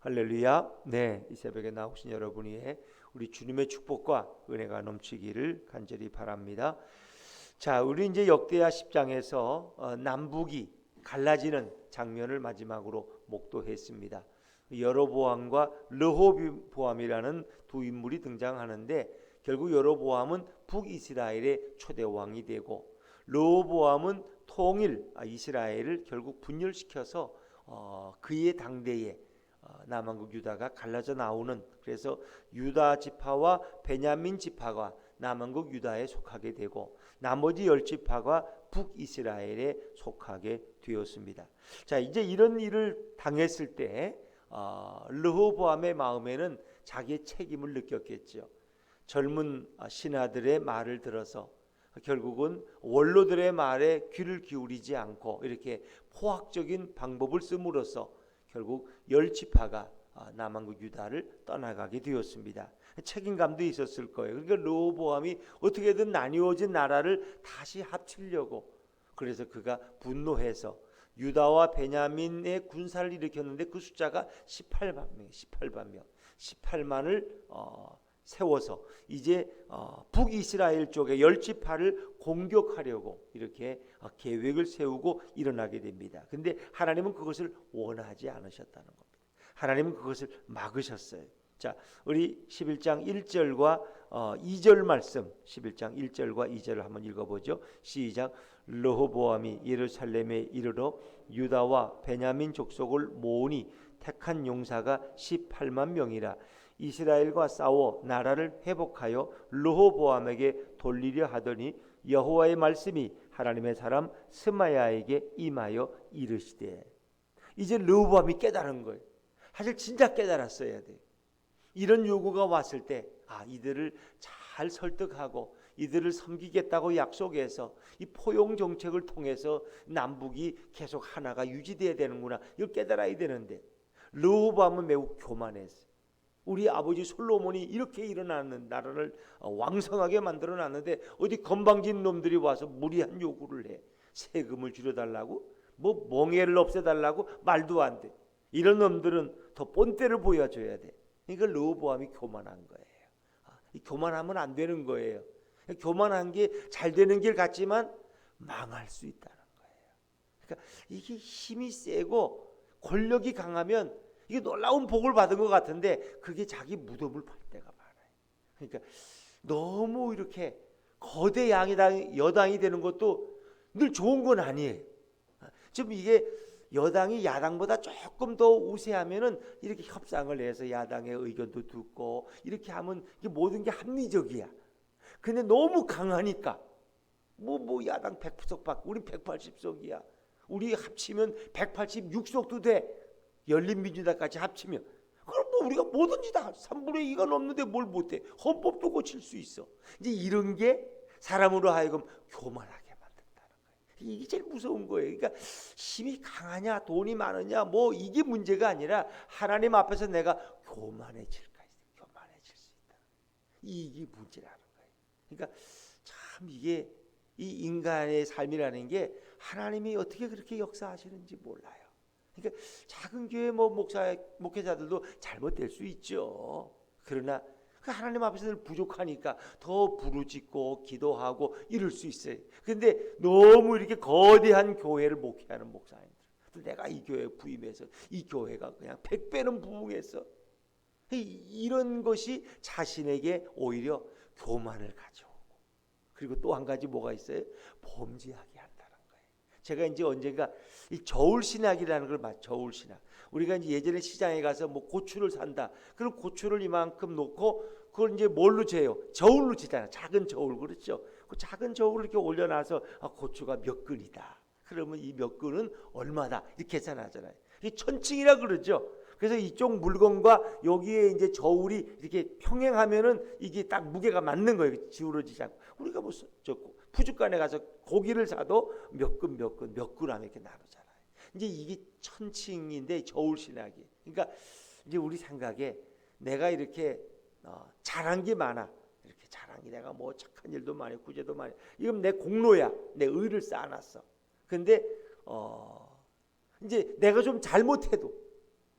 할렐루야. 네, 이 새벽에 나오신 여러분 위해 우리 주님의 축복과 은혜가 넘치기를 간절히 바랍니다. 자, 우리 이제 역대하 10장에서 남북이 갈라지는 장면을 마지막으로 목도했습니다. 여로보암과 르호보암이라는 두 인물이 등장하는데, 결국 여로보암은 북이스라엘의 초대 왕이 되고, 르호보암은 통일 이스라엘을 결국 분열시켜서 그의 당대에 남한국 유다가 갈라져 나오는, 그래서 유다 지파와 베냐민 지파가 남한국 유다에 속하게 되고 나머지 10지파가 북이스라엘에 속하게 되었습니다. 자, 이제 이런 일을 당했을 때 르호보암의 마음에는 자기의 책임을 느꼈겠죠. 젊은 신하들의 말을 들어서 결국은 원로들의 말에 귀를 기울이지 않고 이렇게 포악적인 방법을 씀으로써 결국 10지파가 남한국 유다를 떠나가게 되었습니다. 책임감도 있었을 거예요. 그러니까 르호보암이 어떻게든 나뉘어진 나라를 다시 합치려고, 그래서 그가 분노해서 유다와 베냐민의 군사를 일으켰는데 그 숫자가 18만을 세워서 이제 북이스라엘 쪽에 10지파를 공격하려고 이렇게 계획을 세우고 일어나게 됩니다. 근데 하나님은 그것을 원하지 않으셨다는 겁니다. 하나님은 그것을 막으셨어요. 자, 우리 11장 1절과 2절 말씀, 11장 1절과 2절을 한번 읽어보죠. 시작. 르호보암이 예루살렘에 이르러 유다와 베냐민 족속을 모으니 택한 용사가 18만 명이라. 이스라엘과 싸워 나라를 회복하여 르호보암에게 돌리려 하더니 여호와의 말씀이 하나님의 사람 스마야에게 임하여 이르시되. 이제 르호보암이 깨달은 거예요. 사실 진짜 깨달았어야 돼. 이런 요구가 왔을 때 이들을 잘 설득하고 이들을 섬기겠다고 약속해서 이 포용 정책을 통해서 남북이 계속 하나가 유지돼야 되는구나, 이걸 깨달아야 되는데 르호보암은 매우 교만했어요. 우리 아버지 솔로몬이 이렇게 일어나는 나라를 왕성하게 만들어놨는데 어디 건방진 놈들이 와서 무리한 요구를 해. 세금을 줄여달라고, 뭐 멍해를 없애달라고, 말도 안 돼. 이런 놈들은 더 본때를 보여줘야 돼. 그러니까 르호보암이 교만한 거예요. 이 교만하면 안 되는 거예요. 교만한 게 잘 되는 길 같지만 망할 수 있다는 거예요. 그러니까 이게 힘이 세고 권력이 강하면 이게 놀라운 복을 받은 것 같은데 그게 자기 무덤을 팔 때가 많아요. 그러니까 너무 이렇게 거대 여당이 되는 것도 늘 좋은 건 아니에요. 지금 이게 여당이 야당보다 조금 더 우세하면은 이렇게 협상을 해서 야당의 의견도 듣고 이렇게 하면 이게 모든 게 합리적이야. 근데 너무 강하니까 뭐 야당 100석 받고 우리 180석이야. 우리 합치면 186석도 돼. 열린민주당까지 합치면. 그럼 뭐 우리가 뭐든지 다 3분의 2가 넘는데 뭘 못해. 헌법도 고칠 수 있어. 이제 이런 게 사람으로 하여금 교만하게 만든다는 거예요. 이게 제일 무서운 거예요. 그러니까 힘이 강하냐 돈이 많으냐 뭐 이게 문제가 아니라 하나님 앞에서 내가 교만해질까, 교만해질 수 있다. 이게 문제라는 거예요. 그러니까 참 이게 이 인간의 삶이라는 게 하나님이 어떻게 그렇게 역사하시는지 몰라요. 그러니까 작은 교회 목회자들도 잘못될 수 있죠. 그러나 하나님 앞에서는 부족하니까 더 부르짖고 기도하고 이럴 수 있어요. 그런데 너무 이렇게 거대한 교회를 목회하는 목사님들, 내가 이 교회에 부임해서 이 교회가 그냥 100배는 부흥했어, 이런 것이 자신에게 오히려 교만을 가져오고, 그리고 또 한 가지 뭐가 있어요? 범죄하게 한다는 거예요. 제가 이제 언젠가 이 저울신학이라는 걸 저울신학. 우리가 이제 예전에 시장에 가서 뭐 고추를 산다. 그럼 고추를 이만큼 놓고 그걸 이제 뭘로 재요? 저울로 재잖아. 작은 저울, 그렇죠? 그 작은 저울을 이렇게 올려놔서 고추가 몇 근이다. 그러면 이 몇 근은 얼마다, 이렇게 계산하잖아요. 이 천칭이라 그러죠. 그래서 이쪽 물건과 여기에 이제 저울이 이렇게 평행하면은 이게 딱 무게가 맞는 거예요. 기울어지지 않고. 우리가 뭐 푸주간에 가서 고기를 사도 몇 근 하면 이렇게 나누잖아요. 이제 이게 천칭인데 저울 신학이. 그러니까 이제 우리 생각에 내가 이렇게 잘한 게 많아. 이렇게 잘한 게 내가 뭐 착한 일도 많이, 구제도 많이. 이건 내 공로야. 내 의를 쌓아놨어. 근데 이제 내가 좀 잘못해도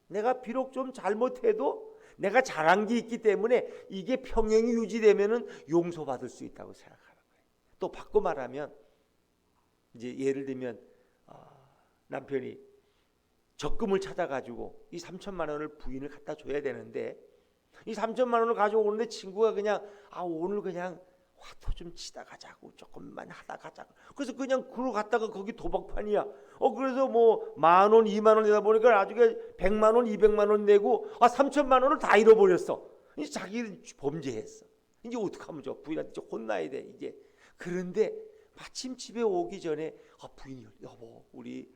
내가 비록 좀 잘못해도 내가 잘한 게 있기 때문에 이게 평행이 유지되면은 용서받을 수 있다고 생각하는 거예요. 또 바꿔 말하면 이제 예를 들면 남편이 적금을 찾아가지고 이 3천만 원을 부인을 갖다 줘야 되는데 이 3천만 원을 가지고 오는데 친구가 그냥 오늘 그냥 화투 좀 치다 가자고 조금만 하다 가자고 그래서 그냥 그러 갔다가 거기 도박판이야. 그래서 뭐 10,000원 20,000원 내다 보니까 나중에 100만 원 200만 원 내고 3천만 원을 다 잃어버렸어. 이제 자기는 범죄했어. 이제 어떡하면 좋아. 부인한테 혼나야 돼 이제. 그런데 마침 집에 오기 전에 부인이 여보 우리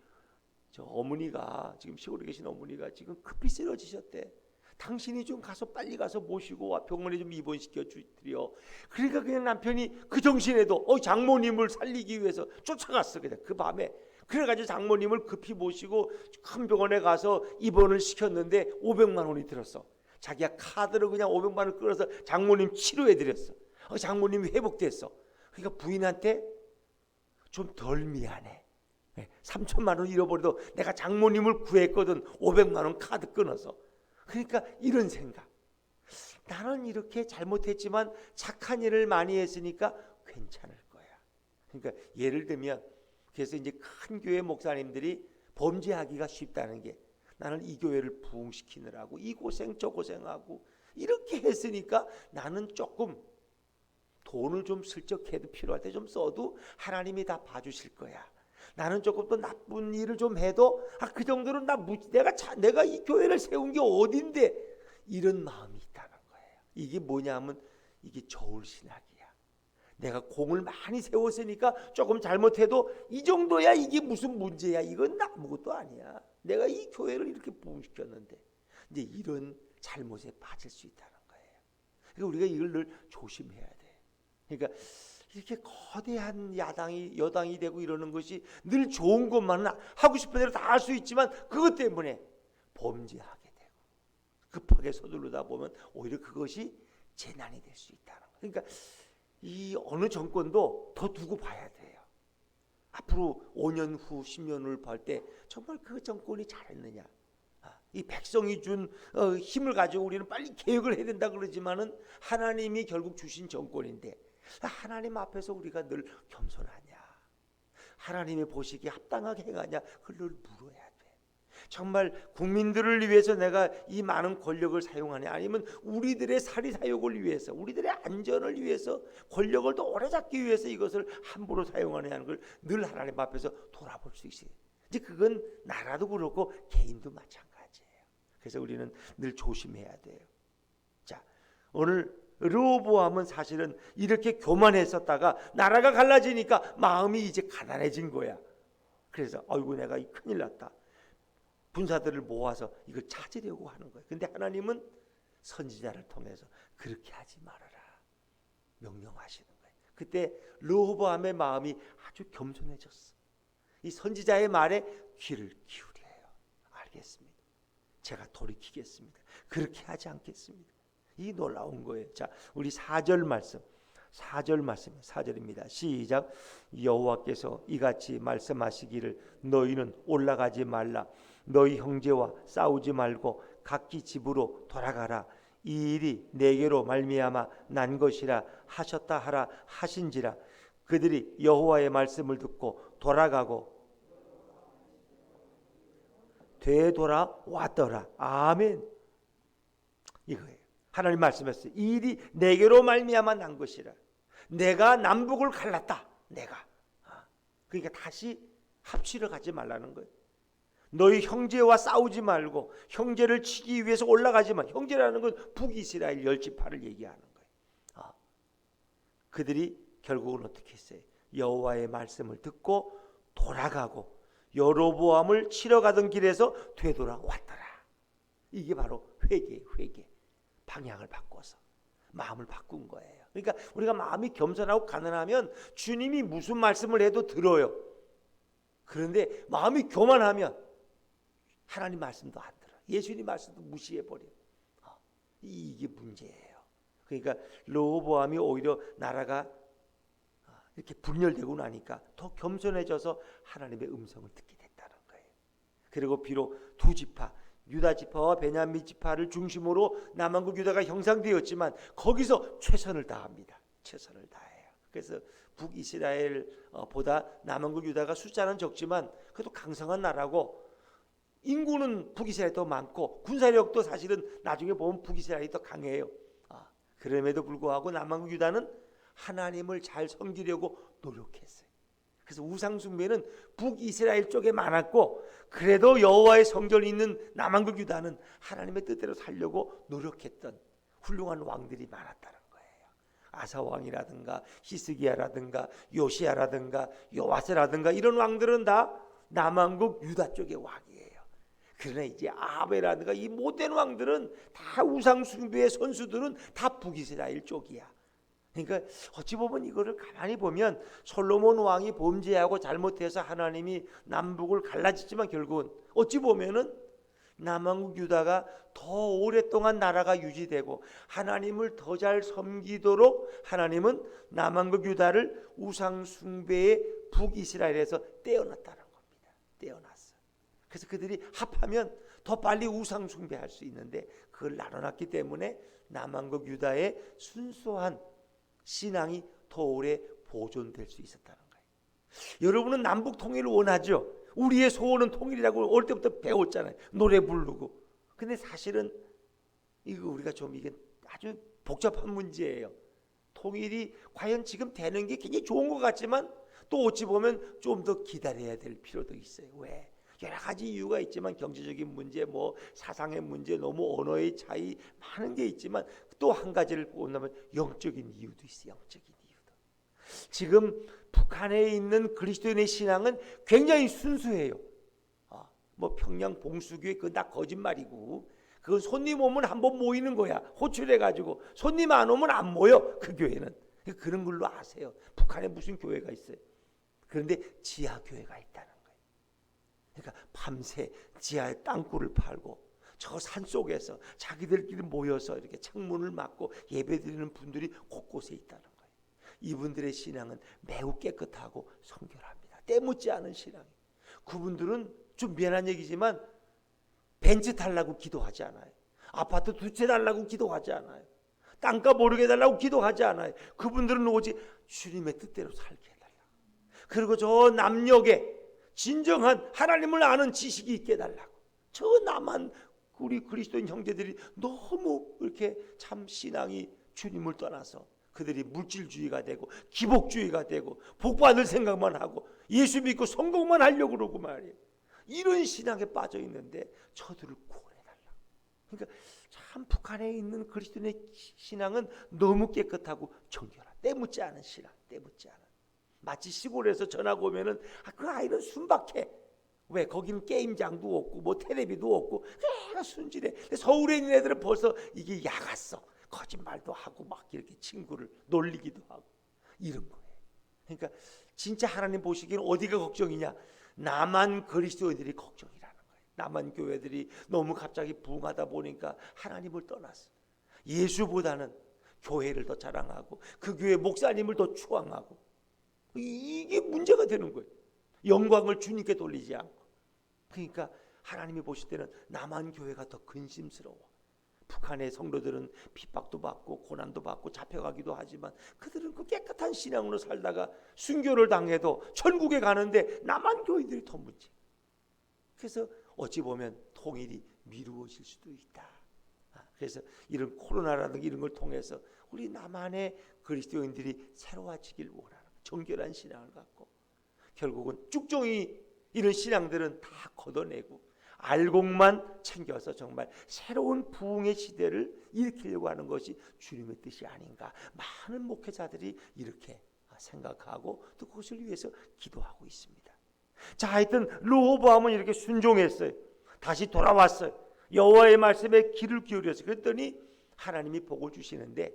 저 어머니가 지금 시골에 계신 어머니가 지금 급히 쓰러지셨대. 당신이 좀 가서 빨리 가서 모시고 병원에 좀 입원시켜 주드려. 그러니까 그냥 남편이 그 정신에도 장모님을 살리기 위해서 쫓아갔어. 그냥 그 밤에. 그래가지고 장모님을 급히 모시고 큰 병원에 가서 입원을 시켰는데 500만 원이 들었어. 자기가 카드로 그냥 500만 원을 끌어서 장모님 치료해 드렸어. 장모님이 회복됐어. 그러니까 부인한테 좀 덜 미안해. 3천만 원 잃어버려도 내가 장모님을 구했거든. 500만 원 카드 끊어서. 그러니까 이런 생각. 나는 이렇게 잘못했지만 착한 일을 많이 했으니까 괜찮을 거야. 그러니까 예를 들면 그래서 이제 큰 교회 목사님들이 범죄하기가 쉽다는 게 나는 이 교회를 부흥시키느라고 이 고생 저 고생하고 이렇게 했으니까 나는 조금 돈을 좀 슬쩍 해도 필요할 때 좀 써도 하나님이 다 봐주실 거야. 나는 조금 더 나쁜 일을 좀 해도 그 정도는 내가 이 교회를 세운 게 어딘데 이런 마음이 있다는 거예요. 이게 뭐냐면 이게 저울신학이야. 내가 공을 많이 세웠으니까 조금 잘못해도 이 정도야 이게 무슨 문제야. 이건 아무것도 아니야. 내가 이 교회를 이렇게 부흥시켰는데 이제 이런 잘못에 빠질 수 있다는 거예요. 그러니까 우리가 이걸 늘 조심해야 돼. 그러니까 이렇게 거대한 여당이 되고 이러는 것이 늘 좋은 것만은 하고 싶은 대로 다 할 수 있지만 그것 때문에 범죄하게 되고 급하게 서두르다 보면 오히려 그것이 재난이 될 수 있다는 거예요. 그러니까 이 어느 정권도 더 두고 봐야 돼요. 앞으로 5년 후 10년 후를 볼 때 정말 그 정권이 잘했느냐. 이 백성이 준 힘을 가지고 우리는 빨리 개혁을 해야 된다 그러지만은 하나님이 결국 주신 정권인데 하나님 앞에서 우리가 늘 겸손하냐, 하나님의 보시기에 합당하게 행하냐, 그걸 늘 물어야 돼. 정말 국민들을 위해서 내가 이 많은 권력을 사용하냐, 아니면 우리들의 사리사욕을 위해서, 우리들의 안전을 위해서, 권력을 더 오래 잡기 위해서 이것을 함부로 사용하느냐는 걸 늘 하나님 앞에서 돌아볼 수 있어요. 이제 그건 나라도 그렇고 개인도 마찬가지예요. 그래서 우리는 늘 조심해야 돼요. 자, 오늘 르호보암은 사실은 이렇게 교만했었다가 나라가 갈라지니까 마음이 이제 가난해진 거야. 그래서 아이고 내가 큰일 났다. 군사들을 모아서 이걸 찾으려고 하는 거예요. 근데 하나님은 선지자를 통해서 그렇게 하지 말아라 명령하시는 거예요. 그때 르호보암의 마음이 아주 겸손해졌어. 이 선지자의 말에 귀를 기울여요. 알겠습니다. 제가 돌이키겠습니다. 그렇게 하지 않겠습니다. 이 놀라운 거예요. 자, 우리 4절 말씀. 4절입니다. 시작. 여호와께서 이같이 말씀하시기를 너희는 올라가지 말라. 너희 형제와 싸우지 말고 각기 집으로 돌아가라. 이 일이 내게로 말미암아 난 것이라 하셨다 하라 하신지라. 그들이 여호와의 말씀을 듣고 돌아가고 되돌아왔더라. 아멘. 이거예요. 하나님 말씀했어요. 이 일이 내게로 말미암아 난 것이라. 내가 남북을 갈랐다. 내가. 그러니까 다시 합치러 가지 말라는 거예요. 너희 형제와 싸우지 말고 형제를 치기 위해서 올라가지 마. 형제라는 건 북이스라엘 10지파를 얘기하는 거예요. 그들이 결국은 어떻게 했어요? 여호와의 말씀을 듣고 돌아가고 여로보암을 치러 가던 길에서 되돌아왔더라. 이게 바로 회개. 방향을 바꿔서 마음을 바꾼 거예요. 그러니까 우리가 마음이 겸손하고 가난하면 주님이 무슨 말씀을 해도 들어요. 그런데 마음이 교만하면 하나님 말씀도 안 들어. 예수님 말씀도 무시해버려. 이게 문제예요. 그러니까 르호보암이 오히려 나라가 이렇게 분열되고 나니까 더 겸손해져서 하나님의 음성을 듣게 됐다는 거예요. 그리고 비록 두 지파 유다 지파와 베냐민 지파를 중심으로 남한국 유다가 형성되었지만 거기서 최선을 다합니다. 최선을 다해요. 그래서 북이스라엘보다 남한국 유다가 숫자는 적지만 그래도 강성한 나라고 인구는 북이스라엘이 더 많고 군사력도 사실은 나중에 보면 북이스라엘이 더 강해요. 그럼에도 불구하고 남한국 유다는 하나님을 잘 섬기려고 노력했어요. 그래서 우상 숭배는 북이스라엘 쪽에 많았고 그래도 여호와의 성전이 있는 남한국 유다는 하나님의 뜻대로 살려고 노력했던 훌륭한 왕들이 많았다는 거예요. 아사 왕이라든가 히스기야라든가 요시야라든가 요아스라든가 이런 왕들은 다 남한국 유다 쪽의 왕이에요. 그러나 이제 아합이라든가 이 못된 왕들은 다 우상 숭배의 선수들은 다 북이스라엘 쪽이야. 그러니까 어찌 보면 이거를 가만히 보면 솔로몬 왕이 범죄하고 잘못해서 하나님이 남북을 갈라졌지만 결국은 어찌 보면은 남한국 유다가 더 오랫동안 나라가 유지되고 하나님을 더 잘 섬기도록 하나님은 남한국 유다를 우상 숭배의 북이스라엘에서 떼어놨다는 겁니다. 떼어놨어. 그래서 그들이 합하면 더 빨리 우상 숭배할 수 있는데 그걸 나눠놨기 때문에 남한국 유다의 순수한 신앙이 더 오래 보존될 수 있었다는 거예요. 여러분은 남북 통일을 원하죠. 우리의 소원은 통일이라고 어릴 때부터 배웠잖아요. 노래 부르고. 근데 사실은 이거 우리가 좀 이게 아주 복잡한 문제예요. 통일이 과연 지금 되는 게 굉장히 좋은 것 같지만 또 어찌 보면 좀 더 기다려야 될 필요도 있어요. 왜? 여러 가지 이유가 있지만 경제적인 문제, 뭐 사상의 문제, 너무 언어의 차이 많은 게 있지만 또 한 가지를 본다면 영적인 이유도 있어요. 영적인 이유도. 지금 북한에 있는 그리스도인의 신앙은 굉장히 순수해요. 뭐 평양 봉수교회 그건 다 거짓말이고 그건 손님 오면 한번 모이는 거야. 호출해가지고 손님 안 오면 안 모여. 그 교회는. 그런 걸로 아세요. 북한에 무슨 교회가 있어요. 그런데 지하교회가 있다는 거예요. 그러니까 밤새 지하에 땅굴을 팔고 저 산속에서 자기들끼리 모여서 이렇게 창문을 막고 예배드리는 분들이 곳곳에 있다는 거예요. 이분들의 신앙은 매우 깨끗하고 성결합니다. 때묻지 않은 신앙이에요. 그분들은 좀 미안한 얘기지만 벤츠 달라고 기도하지 않아요. 아파트 두 채 달라고 기도하지 않아요. 땅값 오르게 해달라고 기도하지 않아요. 그분들은 오직 주님의 뜻대로 살게 해달라고. 그리고 저 남녘에 진정한 하나님을 아는 지식이 있게 해달라고. 저 남한 우리 그리스도인 형제들이 너무 이렇게 참 신앙이 주님을 떠나서 그들이 물질주의가 되고 기복주의가 되고 복받을 생각만 하고 예수 믿고 성공만 하려고 그러고 말이에요. 이런 신앙에 빠져 있는데 저들을 구원해달라. 그러니까 참 북한에 있는 그리스도인의 신앙은 너무 깨끗하고 정결한 때묻지 않은 신앙, 때묻지 않은. 마치 시골에서 전화가 오면은 그 아이는 순박해. 왜? 거기는 게임장도 없고 뭐 텔레비도 없고 그냥 순진해. 서울에 있는 애들은 벌써 이게 야갔어. 거짓말도 하고 막 이렇게 친구를 놀리기도 하고 이런 거예요. 그러니까 진짜 하나님 보시기에는 어디가 걱정이냐? 남한 그리스도인들이 걱정이라는 거예요. 남한 교회들이 너무 갑자기 부흥하다 보니까 하나님을 떠났어. 예수보다는 교회를 더 자랑하고 그 교회 목사님을 더 추앙하고 이게 문제가 되는 거예요. 영광을 주님께 돌리지 않고. 그러니까 하나님이 보실 때는 남한 교회가 더 근심스러워. 북한의 성도들은 핍박도 받고 고난도 받고 잡혀가기도 하지만 그들은 그 깨끗한 신앙으로 살다가 순교를 당해도 천국에 가는데 남한 교회들이 더 문제. 그래서 어찌 보면 통일이 미루어질 수도 있다. 그래서 이런 코로나라든가 이런 걸 통해서 우리 남한의 그리스도인들이 새로워지길 원하는 정결한 신앙을 갖고 결국은 쭉종이 이런 신앙들은 다 걷어내고 알곡만 챙겨서 정말 새로운 부흥의 시대를 일으키려고 하는 것이 주님의 뜻이 아닌가. 많은 목회자들이 이렇게 생각하고 또 그것을 위해서 기도하고 있습니다. 자, 하여튼 르호보암은 이렇게 순종했어요. 다시 돌아왔어요. 여호와의 말씀에 귀를 기울였어요. 그랬더니 하나님이 복을 주시는데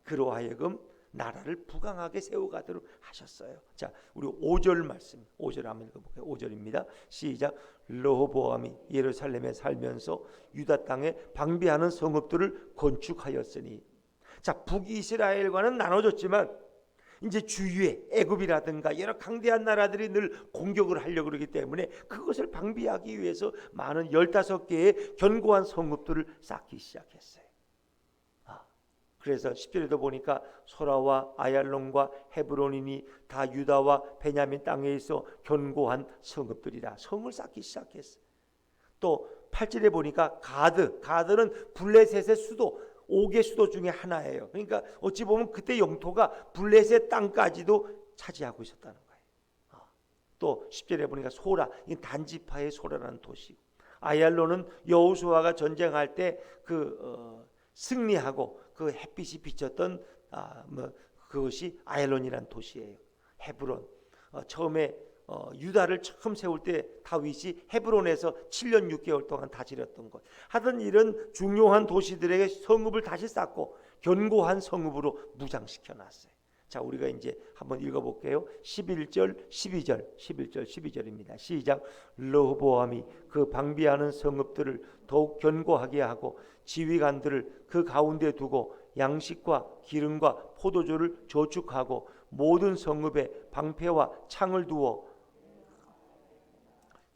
그로 하여금 나라를 부강하게 세워가도록 하셨어요. 자, 우리 5절 말씀 5절 한번 읽어볼게요. 5절입니다. 시작. 르호보암이 예루살렘에 살면서 유다 땅에 방비하는 성읍들을 건축하였으니. 자, 북이스라엘과는 나눠졌지만 이제 주위에 애굽이라든가 여러 강대한 나라들이 늘 공격을 하려고 그러기 때문에 그것을 방비하기 위해서 많은 15개의 견고한 성읍들을 쌓기 시작했어요. 그래서 10절에도 보니까 소라와 아얄론과 헤브론이니 다 유다와 베냐민 땅에 있어 견고한 성읍들이라 성을 쌓기 시작했어요. 또 8절에 보니까 가드는 블레셋의 수도 5개 수도 중에 하나예요. 그러니까 어찌 보면 그때 영토가 블레셋 땅까지도 차지하고 있었다는 거예요. 또 10절에 보니까 소라, 이 단지파의 소라라는 도시고, 아얄론은 여호수아가 전쟁할 때 승리하고 그 햇빛이 비쳤던 그것이 아얄론이라는 도시예요. 헤브론, 처음에 유다를 처음 세울 때 다윗이 헤브론에서 7년 6개월 동안 다스렸던 것. 하여튼 이런 중요한 도시들에게 성읍을 다시 쌓고 견고한 성읍으로 무장시켜 놨어요. 자, 우리가 이제 한번 읽어볼게요. 11절 12절입니다. 시작. 르호보암이 그 방비하는 성읍들을 더욱 견고하게 하고 지휘관들을 그 가운데 두고 양식과 기름과 포도주를 저축하고 모든 성읍에 방패와 창을 두어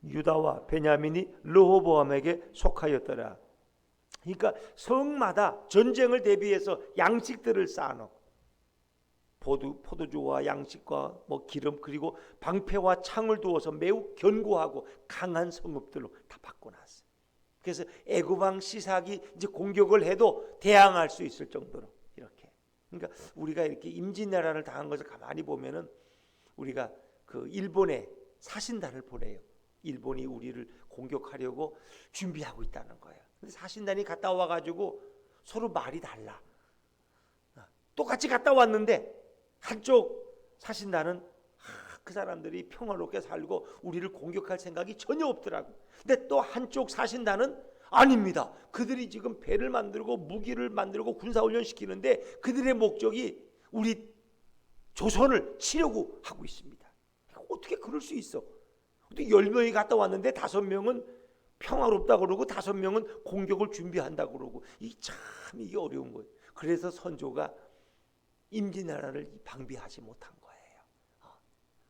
유다와 베냐민이 르호보암에게 속하였더라. 그러니까 성마다 전쟁을 대비해서 양식들을 쌓아놓고 포도주와 양식과 기름 그리고 방패와 창을 두어서 매우 견고하고 강한 성읍들로 다 바꿔놨어요. 그래서 애굽 왕 시삭이 이제 공격을 해도 대항할 수 있을 정도로 이렇게. 그러니까 우리가 이렇게 임진왜란을 당한 것을 가만히 보면은 우리가 그 일본에 사신단을 보내요. 일본이 우리를 공격하려고 준비하고 있다는 거예요. 근데 사신단이 갔다 와가지고 서로 말이 달라. 똑같이 갔다 왔는데 한쪽 사신단은 그 사람들이 평화롭게 살고 우리를 공격할 생각이 전혀 없더라고. 근데 또 한쪽 사신단은 아닙니다. 그들이 지금 배를 만들고 무기를 만들고 군사훈련 시키는데 그들의 목적이 우리 조선을 치려고 하고 있습니다. 어떻게 그럴 수 있어? 어떻게 10명이 갔다 왔는데 5명은 평화롭다 그러고 5명은 공격을 준비한다 그러고 이게 어려운 거예요. 그래서 선조가 임진왜란을 방비하지 못한 거예요.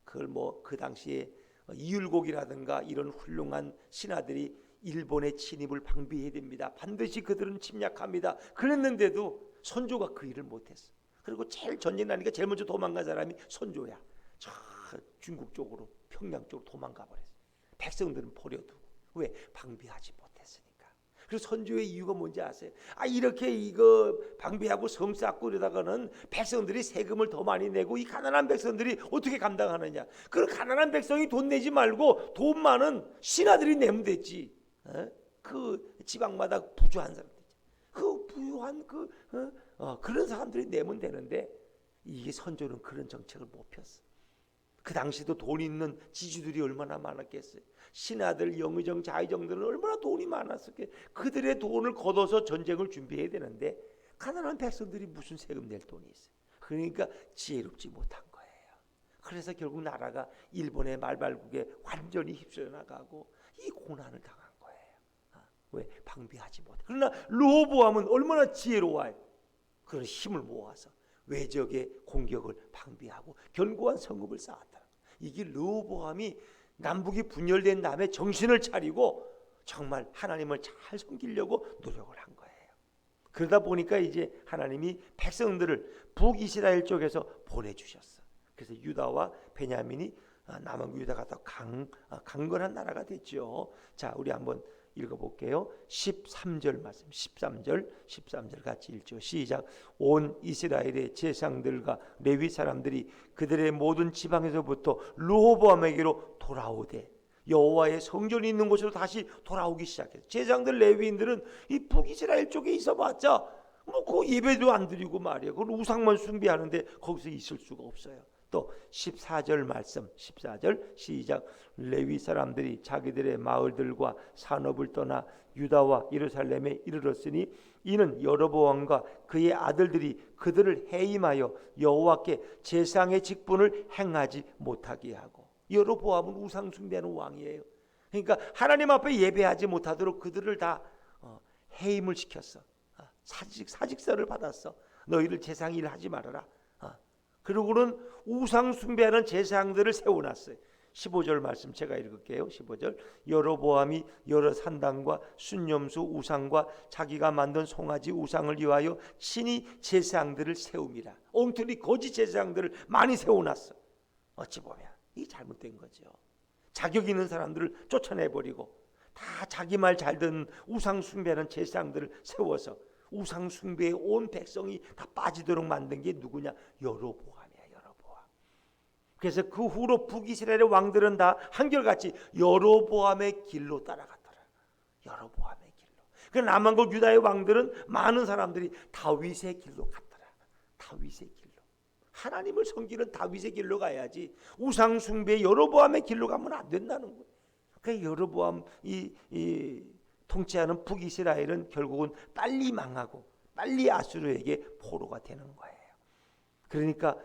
그걸 그 당시에 이율곡이라든가 이런 훌륭한 신하들이 일본의 침입을 방비해야 됩니다. 반드시 그들은 침략합니다. 그랬는데도 선조가 그 일을 못했어. 그리고 제일 전쟁 나니까 제일 먼저 도망간 사람이 선조야. 저 중국 쪽으로 평양 쪽으로 도망가 버렸어. 백성들은 버려두고. 왜? 방비하지 못했으니까. 그래서 선조의 이유가 뭔지 아세요? 이렇게 이거 방비하고 성 쌓고 이러다가는 백성들이 세금을 더 많이 내고 이 가난한 백성들이 어떻게 감당하느냐. 그 가난한 백성이 돈 내지 말고 돈 많은 신하들이 내면 되지. 그 지방마다 부유한 사람들, 그 부유한 그런 사람들이 내면 되는데 이게 선조는 그런 정책을 못 폈어. 그 당시도 돈 있는 지주들이 얼마나 많았겠어요. 신하들, 영의정, 자의정들은 얼마나 돈이 많았을게. 그들의 돈을 걷어서 전쟁을 준비해야 되는데 가난한 백성들이 무슨 세금 낼 돈이 있어요. 그러니까 지혜롭지 못한 거예요. 그래서 결국 나라가 일본의 말발국에 완전히 휩쓸려 나가고 이 고난을 당한 거예요. 왜? 방비하지 못해. 그러나 르호보암은 얼마나 지혜로워요. 그런 힘을 모아서 외적의 공격을 방비하고 견고한 성읍을 쌓았다. 이게 르호보암이 남북이 분열된 다음에 정신을 차리고 정말 하나님을 잘 섬기려고 노력을 한 거예요. 그러다 보니까 이제 하나님이 백성들을 북이스라엘 쪽에서 보내주셨어. 그래서 유다와 베냐민이 남은 유다가 더 강건한 나라가 됐죠. 자, 우리 한번 읽어볼게요. 13절 말씀, 13절 같이 읽죠. 시작. 온 이스라엘의 제사장들과 레위 사람들이 그들의 모든 지방에서부터 르호보암에게로 돌아오되 여호와의 성전이 있는 곳으로 다시 돌아오기 시작했어요. 제사장들 레위인들은 이 북이스라엘 쪽에 있어봤자 그 예배도 안 드리고 말이에요. 그걸 우상만 숭배하는데 거기서 있을 수가 없어요. 또 14절 말씀, 14절 시작. 레위 사람들이 자기들의 마을들과 산업을 떠나 유다와 예루살렘에 이르렀으니 이는 여로보암과 그의 아들들이 그들을 해임하여 여호와께 제사장의 직분을 행하지 못하게 하고. 여로보암은 우상 숭배하는 왕이에요. 그러니까 하나님 앞에 예배하지 못하도록 그들을 다 해임을 시켰어. 사직서를 받았어. 너희를 제사장 일 하지 말아라. 그리고는 우상 숭배하는 제사장들을 세워놨어요. 15절 말씀 제가 읽을게요. 15절. 여로보암이 여러 산당과 순념수 우상과 자기가 만든 송아지 우상을 위하여 친히 제사장들을 세웁니다. 엉터리 거짓 제사장들을 많이 세워놨어. 어찌 보면 이 잘못된 거죠. 자격 있는 사람들을 쫓아내버리고 다 자기 말 잘 듣는 우상 숭배하는 제사장들을 세워서 우상 숭배에 온 백성이 다 빠지도록 만든 게 누구냐? 여로보암이야. 여로보암. 그래서 그 후로 북이스라엘의 왕들은 다 한결같이 여로보암의 길로 따라갔더라. 여로보암의 길로. 그 남한국 유다의 왕들은 많은 사람들이 다윗의 길로 갔더라. 다윗의 길로. 하나님을 섬기는 다윗의 길로 가야지 우상 숭배 여로보암의 길로 가면 안 된다는 거예요. 그 여로보암이 통치하는 북이스라엘은 결국은 빨리 망하고 빨리 아수르에게 포로가 되는 거예요. 그러니까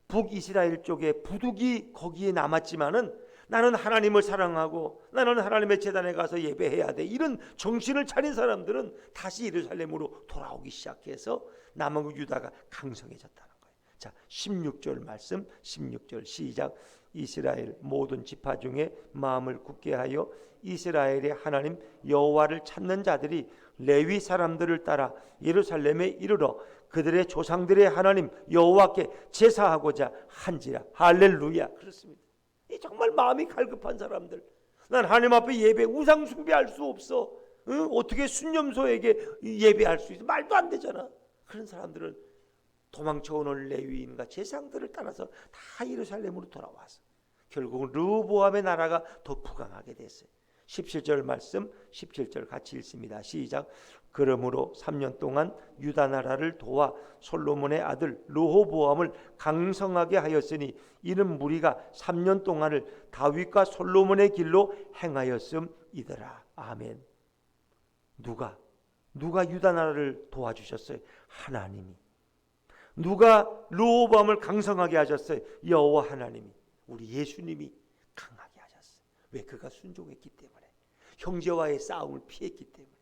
북이스라엘 쪽에 부득이 거기에 남았지만은 나는 하나님을 사랑하고 나는 하나님의 제단에 가서 예배해야 돼, 이런 정신을 차린 사람들은 다시 예루살렘으로 돌아오기 시작해서 남한국 유다가 강성해졌다는 거예요. 자, 16절 말씀, 16절 시작. 이스라엘 모든 지파 중에 마음을 굳게 하여 이스라엘의 하나님 여호와를 찾는 자들이 레위 사람들을 따라 예루살렘에 이르러 그들의 조상들의 하나님 여호와께 제사하고자 한지라. 할렐루야. 그렇습니다. 이 정말 마음이 갈급한 사람들. 난 하나님 앞에 예배, 우상 숭배할 수 없어. 어떻게 순념소에게 예배할 수 있어? 말도 안 되잖아. 그런 사람들은 도망쳐오는 레위인과 제사장들을 따라서 다 예루살렘으로 돌아와서 결국은 르호보암의 나라가 더 부강하게 됐어요. 17절 말씀, 17절 같이 읽습니다. 시작. 그러므로 3년 동안 유다 나라를 도와 솔로몬의 아들 르호보암을 강성하게 하였으니 이는 무리가 3년 동안을 다윗과 솔로몬의 길로 행하였음이더라. 아멘. 누가 유다 나라를 도와주셨어요? 하나님이. 누가 르호보암을 강성하게 하셨어요? 여호와 하나님이. 우리 예수님이 강하게 하셨어요. 왜? 그가 순종했기 때문에. 형제와의 싸움을 피했기 때문에.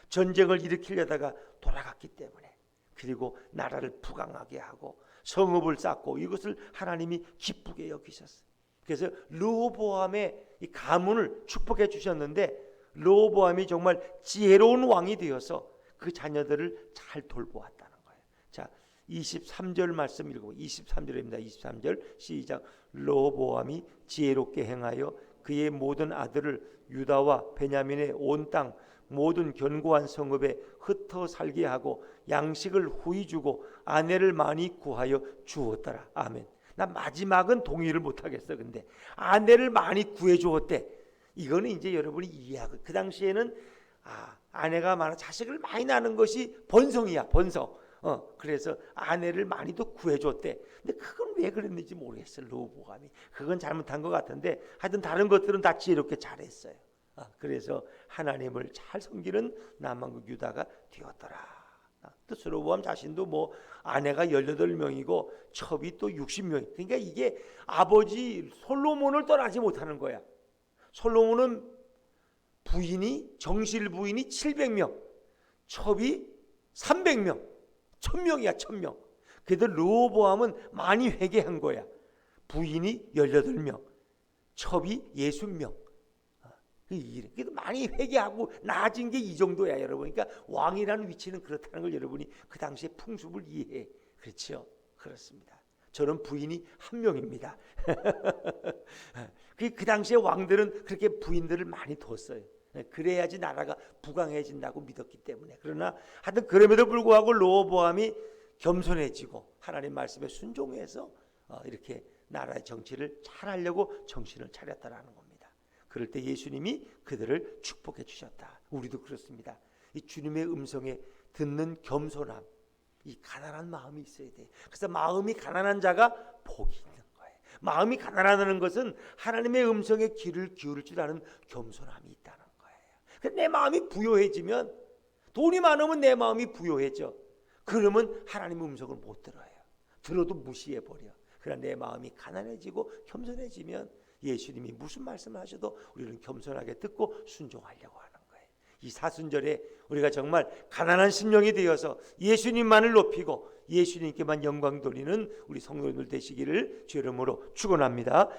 전쟁을 일으키려다가 돌아갔기 때문에. 그리고 나라를 부강하게 하고 성읍을 쌓고 이것을 하나님이 기쁘게 여기셨어요. 그래서 르호보암의 이 가문을 축복해 주셨는데 르호보암이 정말 지혜로운 왕이 되어서 그 자녀들을 잘 돌보았다는 거예요. 자, 23절 말씀 읽고 23절입니다. 23절 시작. 르호보암이 지혜롭게 행하여 그의 모든 아들을 유다와 베냐민의 온 땅 모든 견고한 성읍에 흩어 살게 하고 양식을 후히 주고 아내를 많이 구하여 주었더라. 아멘. 나 마지막은 동의를 못하겠어. 근데 아내를 많이 구해 주었대. 이거는 이제 여러분이 이해하고, 그 당시에는 아내가 많아 자식을 많이 낳는 것이 번성이야, 번성. 그래서 아내를 많이도 구해줬대. 근데 그건 왜 그랬는지 모르겠어요. 르호보암이 그건 잘못한 것 같은데 하여튼 다른 것들은 다 지혜롭게 잘했어요. 그래서 하나님을 잘 섬기는 남한국 유다가 되었더라. 또 르호보암 자신도 뭐 아내가 18명이고 첩이 또 60명. 그러니까 이게 아버지 솔로몬을 떠나지 못하는 거야. 솔로몬은 부인이, 정실 부인이 700명, 첩이 300명, 1000명이야, 1000명. 그래도 르호보암은 많이 회개한 거야. 부인이 18명, 첩이 60명. 그래도 많이 회개하고 나아진 게 이 정도야, 여러분. 그러니까 왕이라는 위치는 그렇다는 걸 여러분이 그 당시의 풍습을 이해해. 그렇죠? 그렇습니다. 저는 부인이 1명입니다. 그 당시에 왕들은 그렇게 부인들을 많이 뒀어요. 그래야지 나라가 부강해진다고 믿었기 때문에. 그러나 하여튼 그럼에도 불구하고 르호보암이 겸손해지고 하나님 말씀에 순종해서 이렇게 나라의 정치를 잘하려고 정신을 차렸다라는 겁니다. 그럴 때 예수님이 그들을 축복해 주셨다. 우리도 그렇습니다. 이 주님의 음성에 듣는 겸손함, 이 가난한 마음이 있어야 돼. 그래서 마음이 가난한 자가 복이 있는 거예요. 마음이 가난하다는 것은 하나님의 음성에 귀를 기울일 줄 아는 겸손함이 있다는 거예요. 내 마음이 부요해지면, 돈이 많으면 내 마음이 부요해져. 그러면 하나님의 음성을 못 들어요. 들어도 무시해버려. 그러나 내 마음이 가난해지고 겸손해지면 예수님이 무슨 말씀을 하셔도 우리는 겸손하게 듣고 순종하려고 하는 거예요. 이 사순절에 우리가 정말 가난한 심령이 되어서 예수님만을 높이고 예수님께만 영광 돌리는 우리 성도님들 되시기를 주의 이름으로 축원합니다.